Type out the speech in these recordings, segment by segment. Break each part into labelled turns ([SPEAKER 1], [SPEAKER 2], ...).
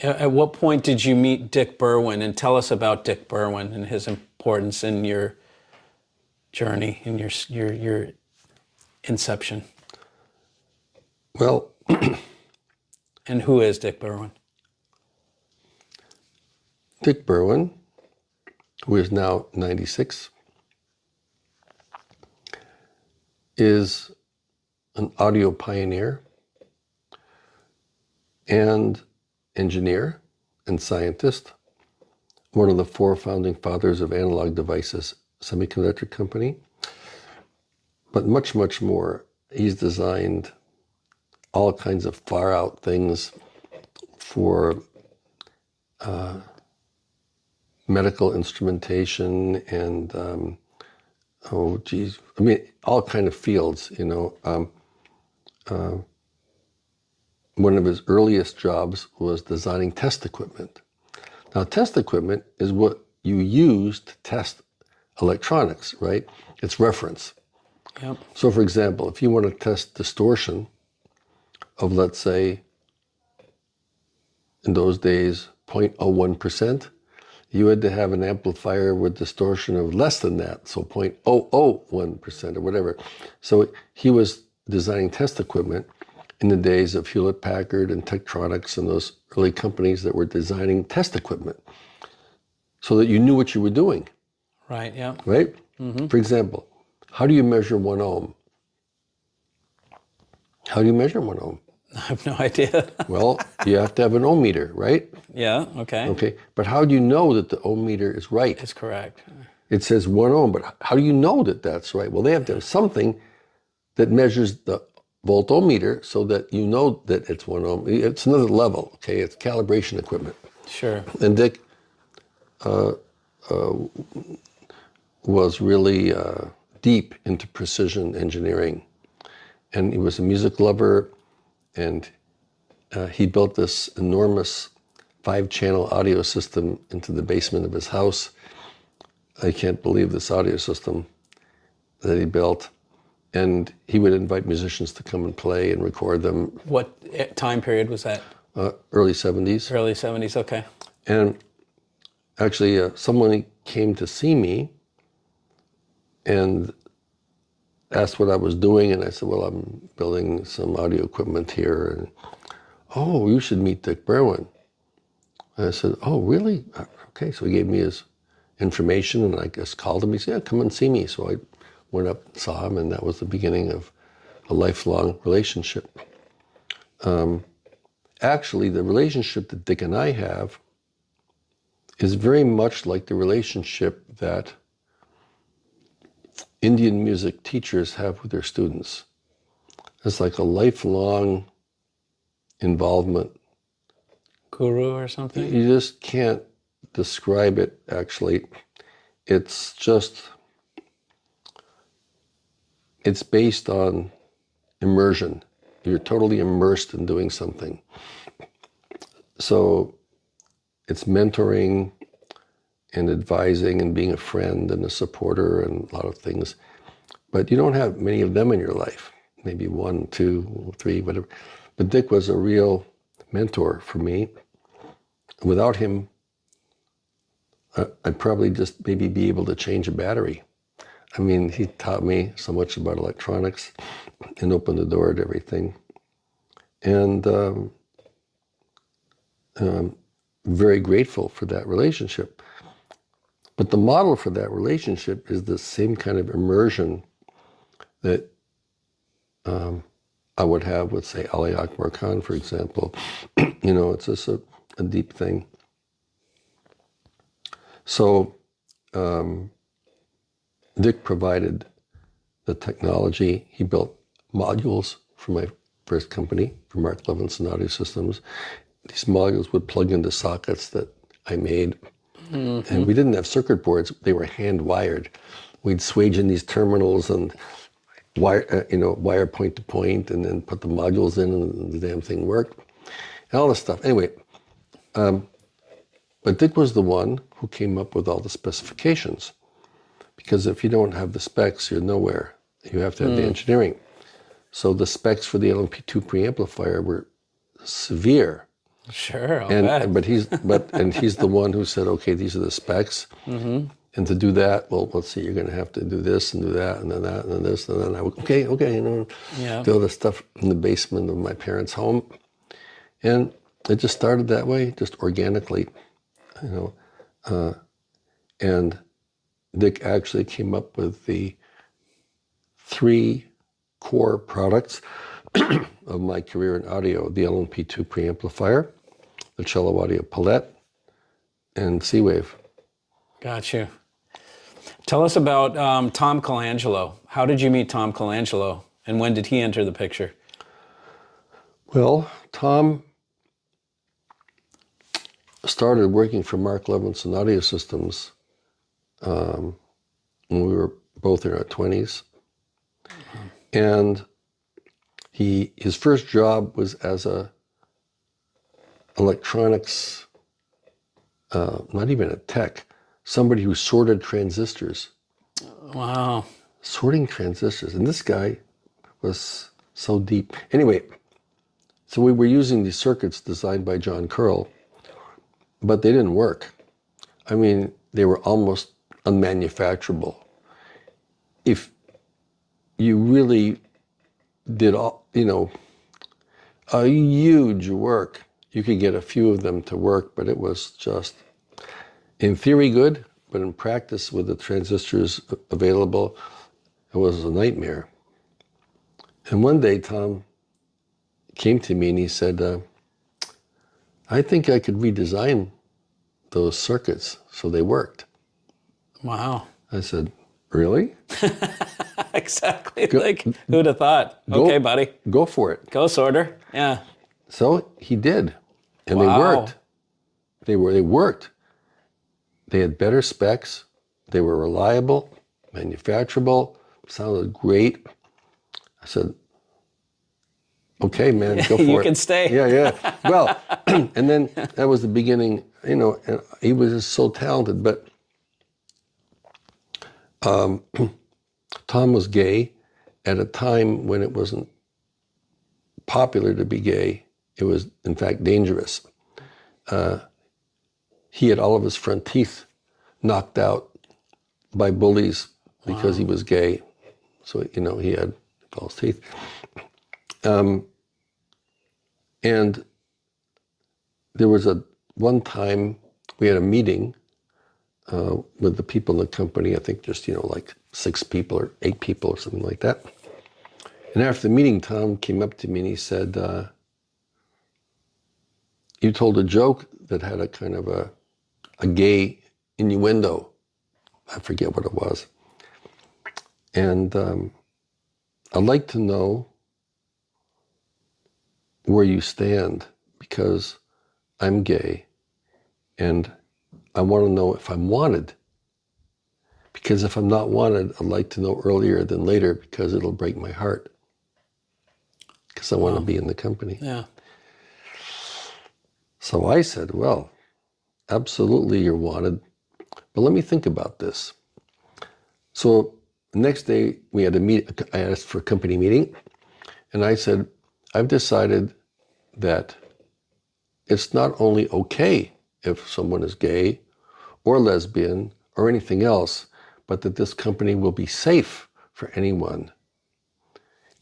[SPEAKER 1] At what point did you meet Dick Berwin? And tell us about Dick Berwin and his importance in your journey, in your inception.
[SPEAKER 2] Well,
[SPEAKER 1] and who is Dick Berwin?
[SPEAKER 2] Dick Berwin, who is now 96, is an audio pioneer and engineer and scientist, one of the 4 founding fathers of Analog Devices Semiconductor Company, but much, much more. He's designed all kinds of far out things for medical instrumentation and all kind of fields, one of his earliest jobs was designing test equipment. Now, test equipment is what you use to test electronics, right? It's reference.
[SPEAKER 1] Yep.
[SPEAKER 2] So, for example, if you want to test distortion of, let's say, in those days, 0.01%, you had to have an amplifier with distortion of less than that, so 0.001% or whatever. So he was designing test equipment in the days of Hewlett-Packard and Tektronix and those early companies that were designing test equipment so that you knew what you were doing.
[SPEAKER 1] Right, yeah.
[SPEAKER 2] Right? Mm-hmm. For example, how do you measure 1 ohm? How do you measure 1 ohm?
[SPEAKER 1] I have no idea.
[SPEAKER 2] Well, you have to have an ohm meter, right?
[SPEAKER 1] Yeah, okay.
[SPEAKER 2] Okay, but how do you know that the ohm meter is right?
[SPEAKER 1] It's correct.
[SPEAKER 2] It says 1 ohm, but how do you know that that's right? Well, they have to have something that measures the voltometer so that you know that it's 1 ohm. It's another level, okay? It's calibration equipment.
[SPEAKER 1] Sure.
[SPEAKER 2] And Dick was really deep into precision engineering. And he was a music lover, and he built this enormous 5-channel audio system into the basement of his house. I can't believe this audio system that he built. And he would invite musicians to come and play and record them.
[SPEAKER 1] What time period was that?
[SPEAKER 2] Early 70s.
[SPEAKER 1] Early 70s, okay.
[SPEAKER 2] And actually, someone came to see me and asked what I was doing. And I said, well, I'm building some audio equipment here. And, oh, you should meet Dick Berwin. And I said, oh, really? Okay, so he gave me his information, and I just called him. He said, yeah, come and see me. So I went up and saw him, and that was the beginning of a lifelong relationship. Actually, the relationship that Dick and I have is very much like the relationship that Indian music teachers have with their students. It's like a lifelong involvement.
[SPEAKER 1] Guru or something?
[SPEAKER 2] You just can't describe it, actually. It's just, it's based on immersion. You're totally immersed in doing something. So it's mentoring and advising and being a friend and a supporter and a lot of things. But you don't have many of them in your life. Maybe 1, 2, 3, whatever. But Dick was a real mentor for me. Without him, I'd probably just maybe be able to change a battery. I mean, he taught me so much about electronics and opened the door to everything. And very grateful for that relationship. But the model for that relationship is the same kind of immersion that I would have with, say, Ali Akbar Khan, for example. It's just a deep thing. So Dick provided the technology. He built modules for my first company, for Mark Levinson Audio Systems. These modules would plug into sockets that I made. Mm-hmm. And we didn't have circuit boards. They were hand wired. We'd swage in these terminals and wire point to point, and then put the modules in, and the damn thing worked. And all this stuff. Anyway, but Dick was the one who came up with all the specifications. Because if you don't have the specs, you're nowhere. You have to have the engineering. So the specs for the LMP2 preamplifier were severe.
[SPEAKER 1] Sure, I'll bet.
[SPEAKER 2] And he's the one who said, okay, these are the specs. And to do that, well, let's see, you're going to have to do this and do that and then that and then this and then I would, okay,
[SPEAKER 1] Yeah.
[SPEAKER 2] do all this stuff in the basement of my parents' home. And it just started that way, just organically, and Dick actually came up with the 3 core products of my career in audio: the LNP2 preamplifier, the cello audio palette, and C-Wave.
[SPEAKER 1] Got you. Tell us about Tom Colangelo. How did you meet Tom Colangelo, and when did he enter the picture?
[SPEAKER 2] Well, Tom started working for Mark Levinson Audio Systems when we were both in our 20s. And his first job was as a electronics, not even a tech, somebody who sorted transistors.
[SPEAKER 1] Wow.
[SPEAKER 2] Sorting transistors. And this guy was so deep. Anyway, so we were using these circuits designed by John Curl, but they didn't work. I mean, they were almost unmanufacturable. If you really did a huge work, you could get a few of them to work, but it was just, in theory, good, but in practice, with the transistors available, it was a nightmare. And one day, Tom came to me and he said, I think I could redesign those circuits so they worked.
[SPEAKER 1] Wow.
[SPEAKER 2] I said, really?
[SPEAKER 1] Exactly. Like, who'd have thought? Okay, buddy.
[SPEAKER 2] Go for it.
[SPEAKER 1] Go, sorter. Yeah.
[SPEAKER 2] So he did. And
[SPEAKER 1] Wow.
[SPEAKER 2] they worked. They worked. They had better specs. They were reliable, manufacturable, sounded great. I said, okay, man, go for it.
[SPEAKER 1] You can stay.
[SPEAKER 2] Yeah. Well, and then that was the beginning, and he was just so talented. But Tom was gay at a time when it wasn't popular to be gay. It was, in fact, dangerous. He had all of his front teeth knocked out by bullies because he was gay. So, he had false teeth. And there was one time we had a meeting with the people in the company, I think just, like 6 people or 8 people or something like that. And after the meeting, Tom came up to me and he said, you told a joke that had a kind of a gay innuendo. I forget what it was. And I'd like to know where you stand, because I'm gay and I want to know if I'm wanted. Because if I'm not wanted, I'd like to know earlier than later, because it'll break my heart. Because I want to be in the company.
[SPEAKER 1] Yeah.
[SPEAKER 2] So I said, well, absolutely you're wanted, but let me think about this. So the next day we had I asked for a company meeting, and I said, I've decided that it's not only okay if someone is gay or lesbian or anything else, but that this company will be safe for anyone.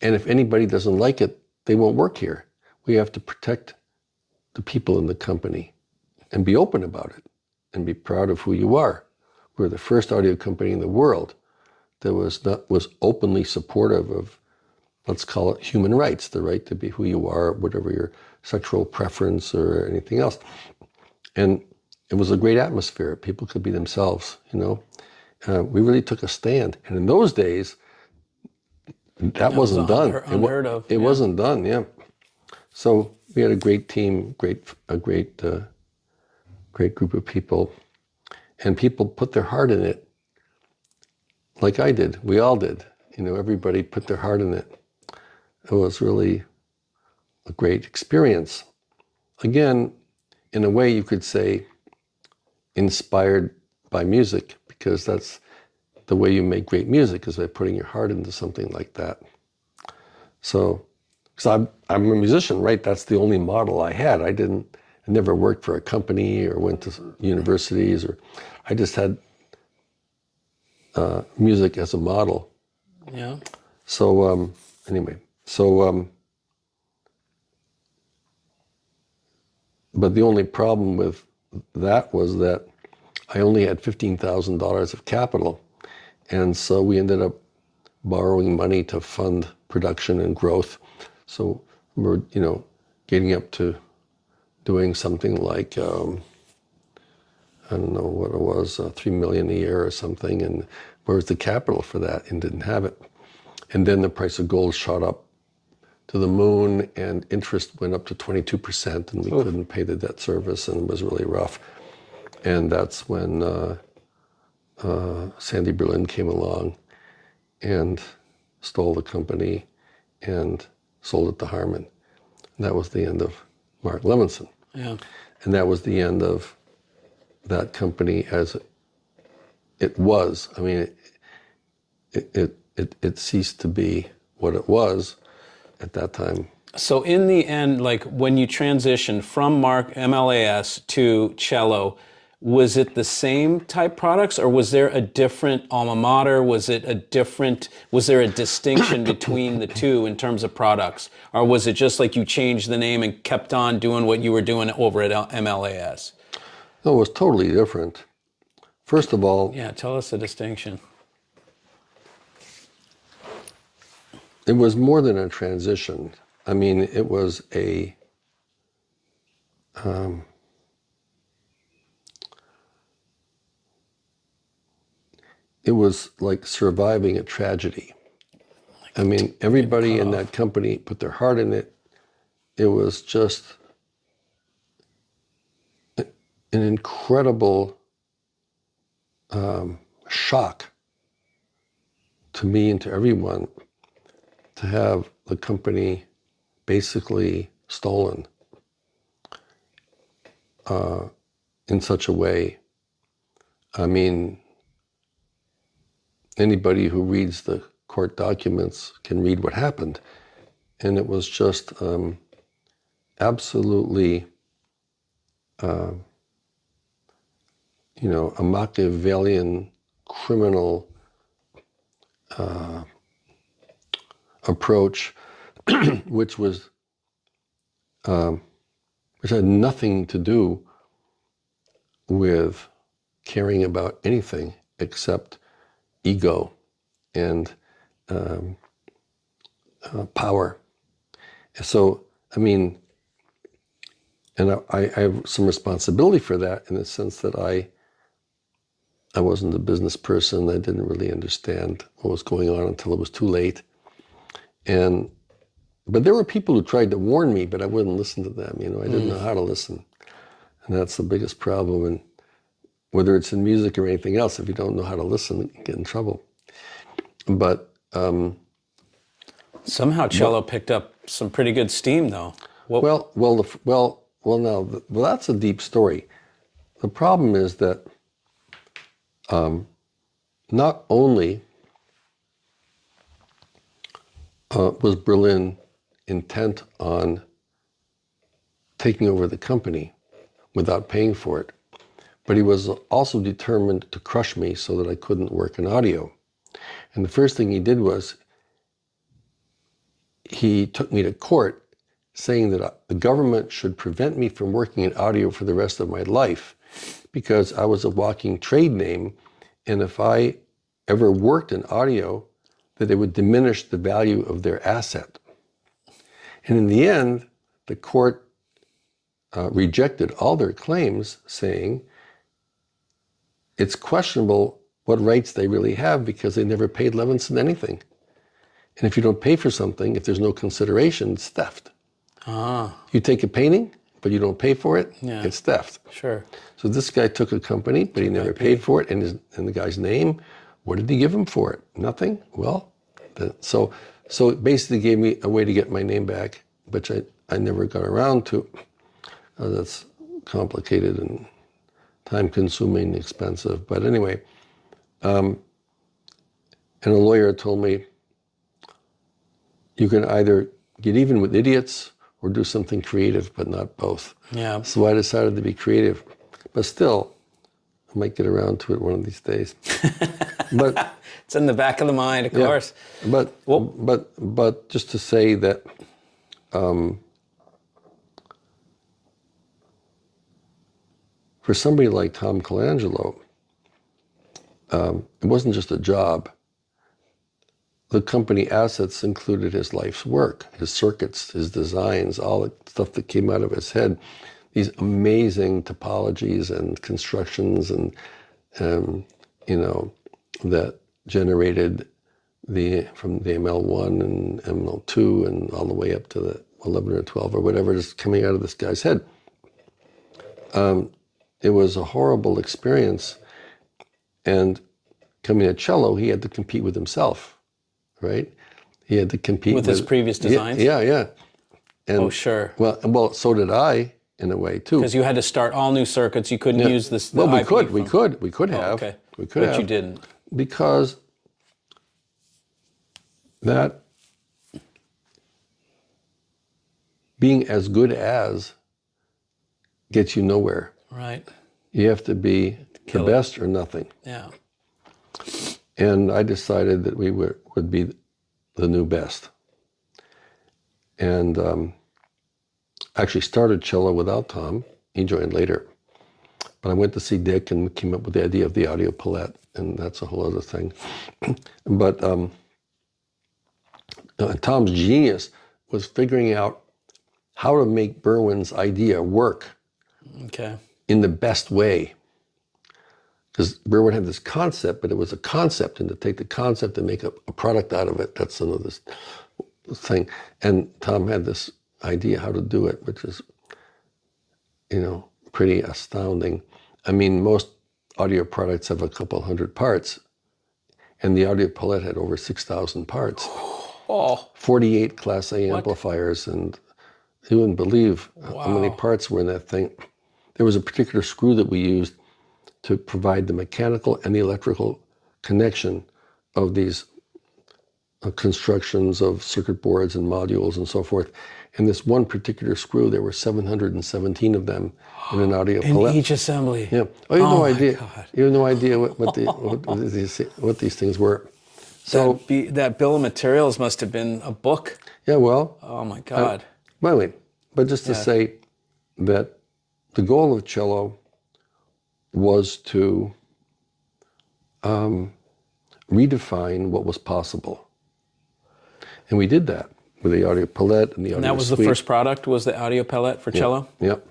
[SPEAKER 2] And if anybody doesn't like it, they won't work here. We have to protect the people in the company and be open about it and be proud of who you are. We're the first audio company in the world that was openly supportive of, let's call it, human rights, the right to be who you are, whatever your sexual preference or anything else. And it was a great atmosphere. People could be themselves, We really took a stand. And in those days, that wasn't done.
[SPEAKER 1] Unheard of.
[SPEAKER 2] It wasn't done, yeah. So we had a great team, a great group of people. And people put their heart in it, like I did. We all did. Everybody put their heart in it. It was really a great experience. Again, in a way you could say inspired by music, because that's the way you make great music, is by putting your heart into something like that. So, because I'm a musician, right? That's the only model I had. I didn't I never worked for a company or went to universities, or I just had music as a model.
[SPEAKER 1] Yeah.
[SPEAKER 2] So anyway, but the only problem with that was that I only had $15,000 of capital, and so we ended up borrowing money to fund production and growth. So we're, getting up to doing something like, I don't know what it was, 3 million a year or something. And where's the capital for that? And didn't have it. And then the price of gold shot up to the moon, and interest went up to 22%, and we couldn't pay the debt service, and it was really rough. And that's when Sandy Berlin came along and stole the company and sold it to Harman. And that was the end of Mark Levinson.
[SPEAKER 1] Yeah.
[SPEAKER 2] And that was the end of that company as it was. I mean, it ceased to be what it was at that time.
[SPEAKER 1] So in the end, like when you transitioned from Mark MLAS to cello, was it the same type products, or was there a different alma mater? Was there a distinction between the two in terms of products? Or was it just like you changed the name and kept on doing what you were doing over at MLAS?
[SPEAKER 2] No, it was totally different. First of all,
[SPEAKER 1] Yeah, tell us the distinction.
[SPEAKER 2] it was more than a transition. I mean, it was it was like surviving a tragedy. I mean, everybody in that company put their heart in it. It was just an incredible shock to me and to everyone to have the company basically stolen in such a way. I mean, anybody who reads the court documents can read what happened. And it was just absolutely, a Machiavellian criminal approach, which had nothing to do with caring about anything except ego and power. So, I mean, and I have some responsibility for that, in the sense that I wasn't a business person. I didn't really understand what was going on until it was too late. But there were people who tried to warn me, but I wouldn't listen to them. I didn't know how to listen. And that's the biggest problem. And whether it's in music or anything else, if you don't know how to listen, you get in trouble. But
[SPEAKER 1] somehow cello picked up some pretty good steam, though.
[SPEAKER 2] That's a deep story. The problem is that not only was Berlin intent on taking over the company without paying for it, but he was also determined to crush me so that I couldn't work in audio. And the first thing he did was he took me to court, saying that the government should prevent me from working in audio for the rest of my life, because I was a walking trade name, and if I ever worked in audio, that it would diminish the value of their asset. And in the end, the court rejected all their claims, saying it's questionable what rights they really have, because they never paid Levinson anything. And if you don't pay for something, if there's no consideration, it's theft. You take a painting, but you don't pay for it, it's theft.
[SPEAKER 1] Sure.
[SPEAKER 2] So this guy took a company, but he never paid for it, and the guy's name, what did he give him for it? Nothing? Well, so it basically gave me a way to get my name back, which I never got around to. That's complicated and time-consuming, expensive. But anyway, and a lawyer told me, you can either get even with idiots or do something creative, but not both.
[SPEAKER 1] Yeah.
[SPEAKER 2] So I decided to be creative, but still, I might get around to it one of these days. But
[SPEAKER 1] It's in the back of the mind, of course.
[SPEAKER 2] But
[SPEAKER 1] Well,
[SPEAKER 2] but just to say that for somebody like Tom Colangelo, it wasn't just a job. The company assets included his life's work, his circuits, his designs, all the stuff that came out of his head. These amazing topologies and constructions and that generated from the ML1 and ML2 and all the way up to the 11 or 12 or whatever is coming out of this guy's head. It was a horrible experience. And coming at cello, he had to compete with himself, right? He had to compete
[SPEAKER 1] with his previous designs?
[SPEAKER 2] Yeah. And,
[SPEAKER 1] oh, sure.
[SPEAKER 2] Well, so did I, in a way, too.
[SPEAKER 1] Because you had to start all new circuits. You couldn't use this.
[SPEAKER 2] Well, we could have.
[SPEAKER 1] Okay.
[SPEAKER 2] We could have.
[SPEAKER 1] But you didn't.
[SPEAKER 2] Because that being as good as gets you nowhere.
[SPEAKER 1] Right.
[SPEAKER 2] You have to be the best or nothing.
[SPEAKER 1] Yeah.
[SPEAKER 2] And I decided that we would be the new best. And actually started cello without Tom. He joined later. But I went to see Dick and came up with the idea of the audio palette, and that's a whole other thing. But Tom's genius was figuring out how to make Berwyn's idea work in the best way. Because Berwyn had this concept, but it was a concept, and to take the concept and make a product out of it, that's another thing. And Tom had this idea how to do it, which is, pretty astounding. I mean, most audio products have a couple hundred parts, and the audio palette had over 6,000 parts. 48 Class A amplifiers, and you wouldn't believe how many parts were in that thing. There was a particular screw that we used to provide the mechanical and the electrical connection of these constructions of circuit boards and modules and so forth. And this one particular screw, there were 717 of them in an audio palette.
[SPEAKER 1] In each assembly.
[SPEAKER 2] Yeah. Oh, you have no idea. God. You have no idea what these things were. So
[SPEAKER 1] that bill of materials must have been a book.
[SPEAKER 2] Yeah. Well.
[SPEAKER 1] Oh my God.
[SPEAKER 2] But just to say that the goal of cello was to redefine what was possible. And we did that with the audio palette and the audio
[SPEAKER 1] And that was
[SPEAKER 2] suite.
[SPEAKER 1] the first product, was the audio palette for cello?
[SPEAKER 2] Yep.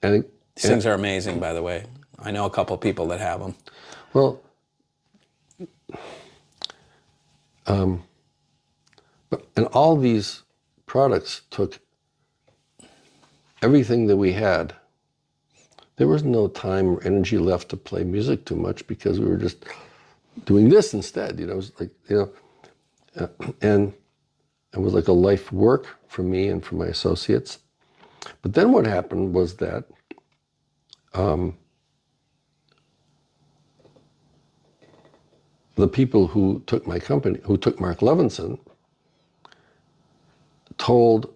[SPEAKER 1] These things are amazing, by the way. I know a couple people that have them.
[SPEAKER 2] Well, and all these products took everything that we had. There was no time or energy left to play music too much because we were just doing this instead. It was like, and it was like a life work for me and for my associates. But then what happened was that the people who took my company, who took Mark Levinson, told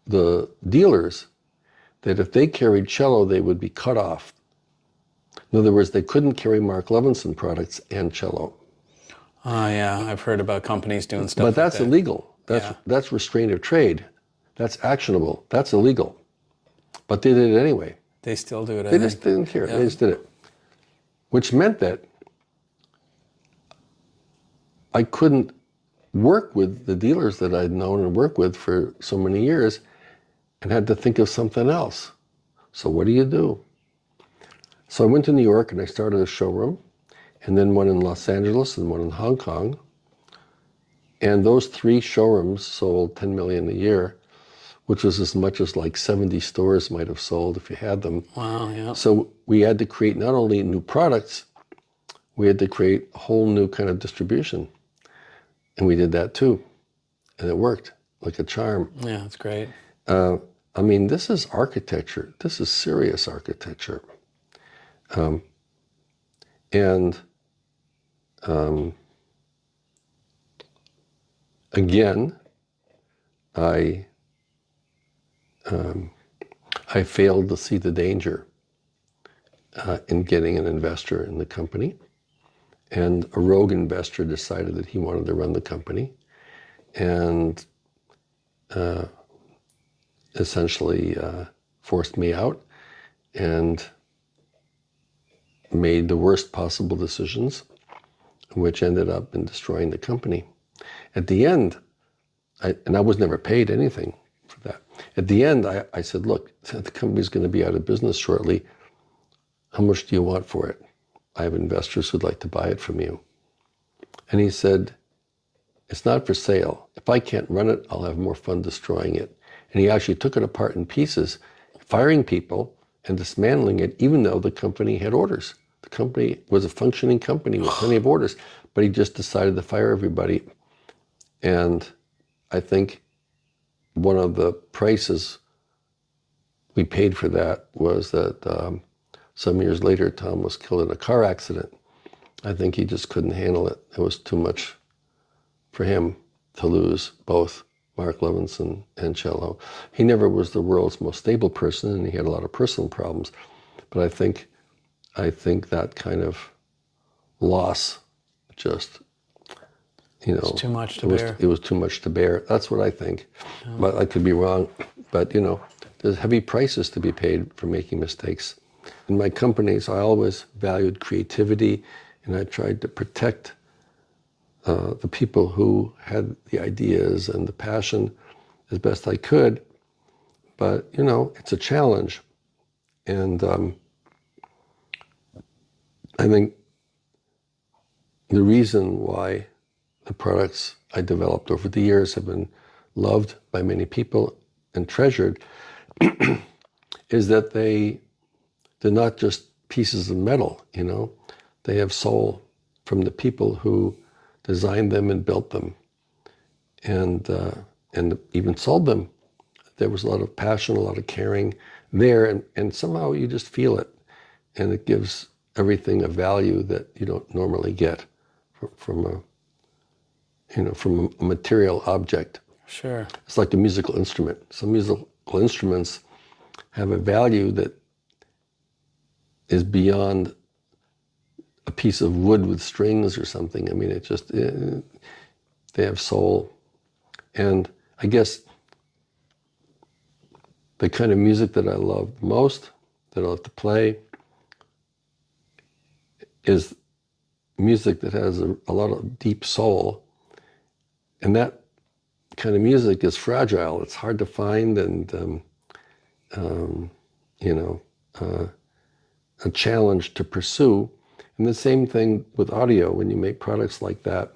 [SPEAKER 2] the dealers that if they carried cello, they would be cut off. In other words, they couldn't carry Mark Levinson products and cello.
[SPEAKER 1] Oh, yeah, I've heard about companies doing stuff
[SPEAKER 2] But that's
[SPEAKER 1] like that.
[SPEAKER 2] illegal. That's restraint of trade. That's actionable. That's illegal. But they did it anyway.
[SPEAKER 1] They still do it, I
[SPEAKER 2] They
[SPEAKER 1] think.
[SPEAKER 2] just didn't care. They just did it. Which meant that I couldn't work with the dealers that I'd known and worked with for so many years and had to think of something else. So what do you do? So I went to New York and I started a showroom, and then one in Los Angeles and one in Hong Kong. And those 3 showrooms sold 10 million a year, which was as much as like 70 stores might have sold if you had them.
[SPEAKER 1] Wow, yeah.
[SPEAKER 2] So we had to create not only new products, we had to create a whole new kind of distribution. And we did that too. And it worked like a charm.
[SPEAKER 1] Yeah, that's great.
[SPEAKER 2] I mean, this is architecture. This is serious architecture. Again, I I failed to see the danger in getting an investor in the company. And a rogue investor decided that he wanted to run the company and essentially forced me out and made the worst possible decisions, which ended up in destroying the company. At the end, I was never paid anything for that. At the end, I said, look, the company's going to be out of business shortly. How much do you want for it? I have investors who'd like to buy it from you. And he said, it's not for sale. If I can't run it, I'll have more fun destroying it. And he actually took it apart in pieces, firing people and dismantling it, even though the company had orders. The company was a functioning company with plenty of orders, but he just decided to fire everybody. And I think one of the prices we paid for that was that some years later, Tom was killed in a car accident. I think he just couldn't handle it. It was too much for him to lose both Mark Levinson and Cello. He never was the world's most stable person, and he had a lot of personal problems. But I think that kind of loss just,
[SPEAKER 1] It's too much to bear.
[SPEAKER 2] It was too much to bear. That's what I think. But I could be wrong. But, there's heavy prices to be paid for making mistakes. In my companies, I always valued creativity, and I tried to protect the people who had the ideas and the passion as best I could. But, it's a challenge. And I think the reason why the products I developed over the years have been loved by many people and treasured is that they're not just pieces of metal, They have soul from the people who designed them and built them and even sold them. There was a lot of passion, a lot of caring there, and somehow you just feel it, and it gives everything a value that you don't normally get from a material object.
[SPEAKER 1] Sure.
[SPEAKER 2] It's like a musical instrument. Some musical instruments have a value that is beyond a piece of wood with strings or something. I mean, they have soul. And I guess the kind of music that I love most, that I love to play, is music that has a lot of deep soul. And that kind of music is fragile. It's hard to find and, a challenge to pursue. And the same thing with audio. When you make products like that,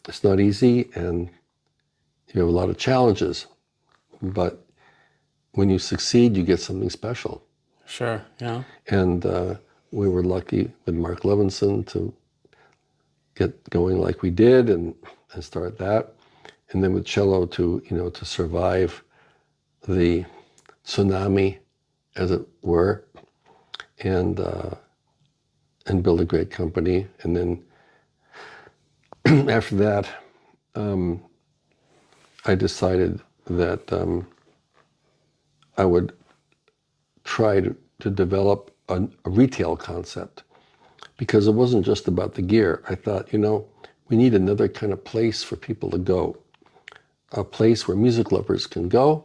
[SPEAKER 2] it's not easy and you have a lot of challenges. But when you succeed, you get something special.
[SPEAKER 1] Sure, yeah.
[SPEAKER 2] And we were lucky with Mark Levinson to get going like we did and start that. And then with Cello to survive the tsunami, as it were, and build a great company. And then after that, I decided that I would try to develop a retail concept, because it wasn't just about the gear. I thought, we need another kind of place for people to go, a place where music lovers can go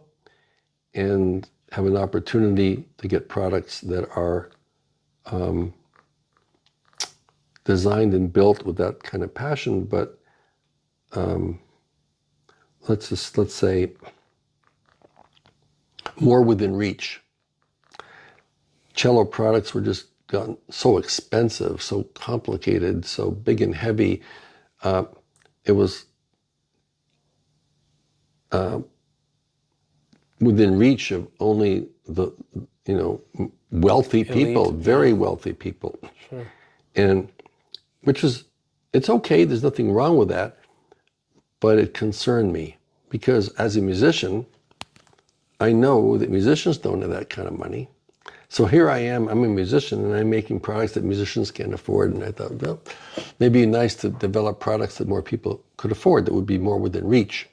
[SPEAKER 2] and have an opportunity to get products that are designed and built with that kind of passion, but let's say more within reach. Cello products were just gotten so expensive, so complicated, so big and heavy. It was within reach of only the wealthy people,
[SPEAKER 1] Elite.
[SPEAKER 2] very wealthy people.
[SPEAKER 1] Sure.
[SPEAKER 2] And it's okay, there's nothing wrong with that, but it concerned me because as a musician, I know that musicians don't have that kind of money. So here I am, I'm a musician and I'm making products that musicians can't afford. And I thought, well, maybe nice to develop products that more people could afford that would be more within reach.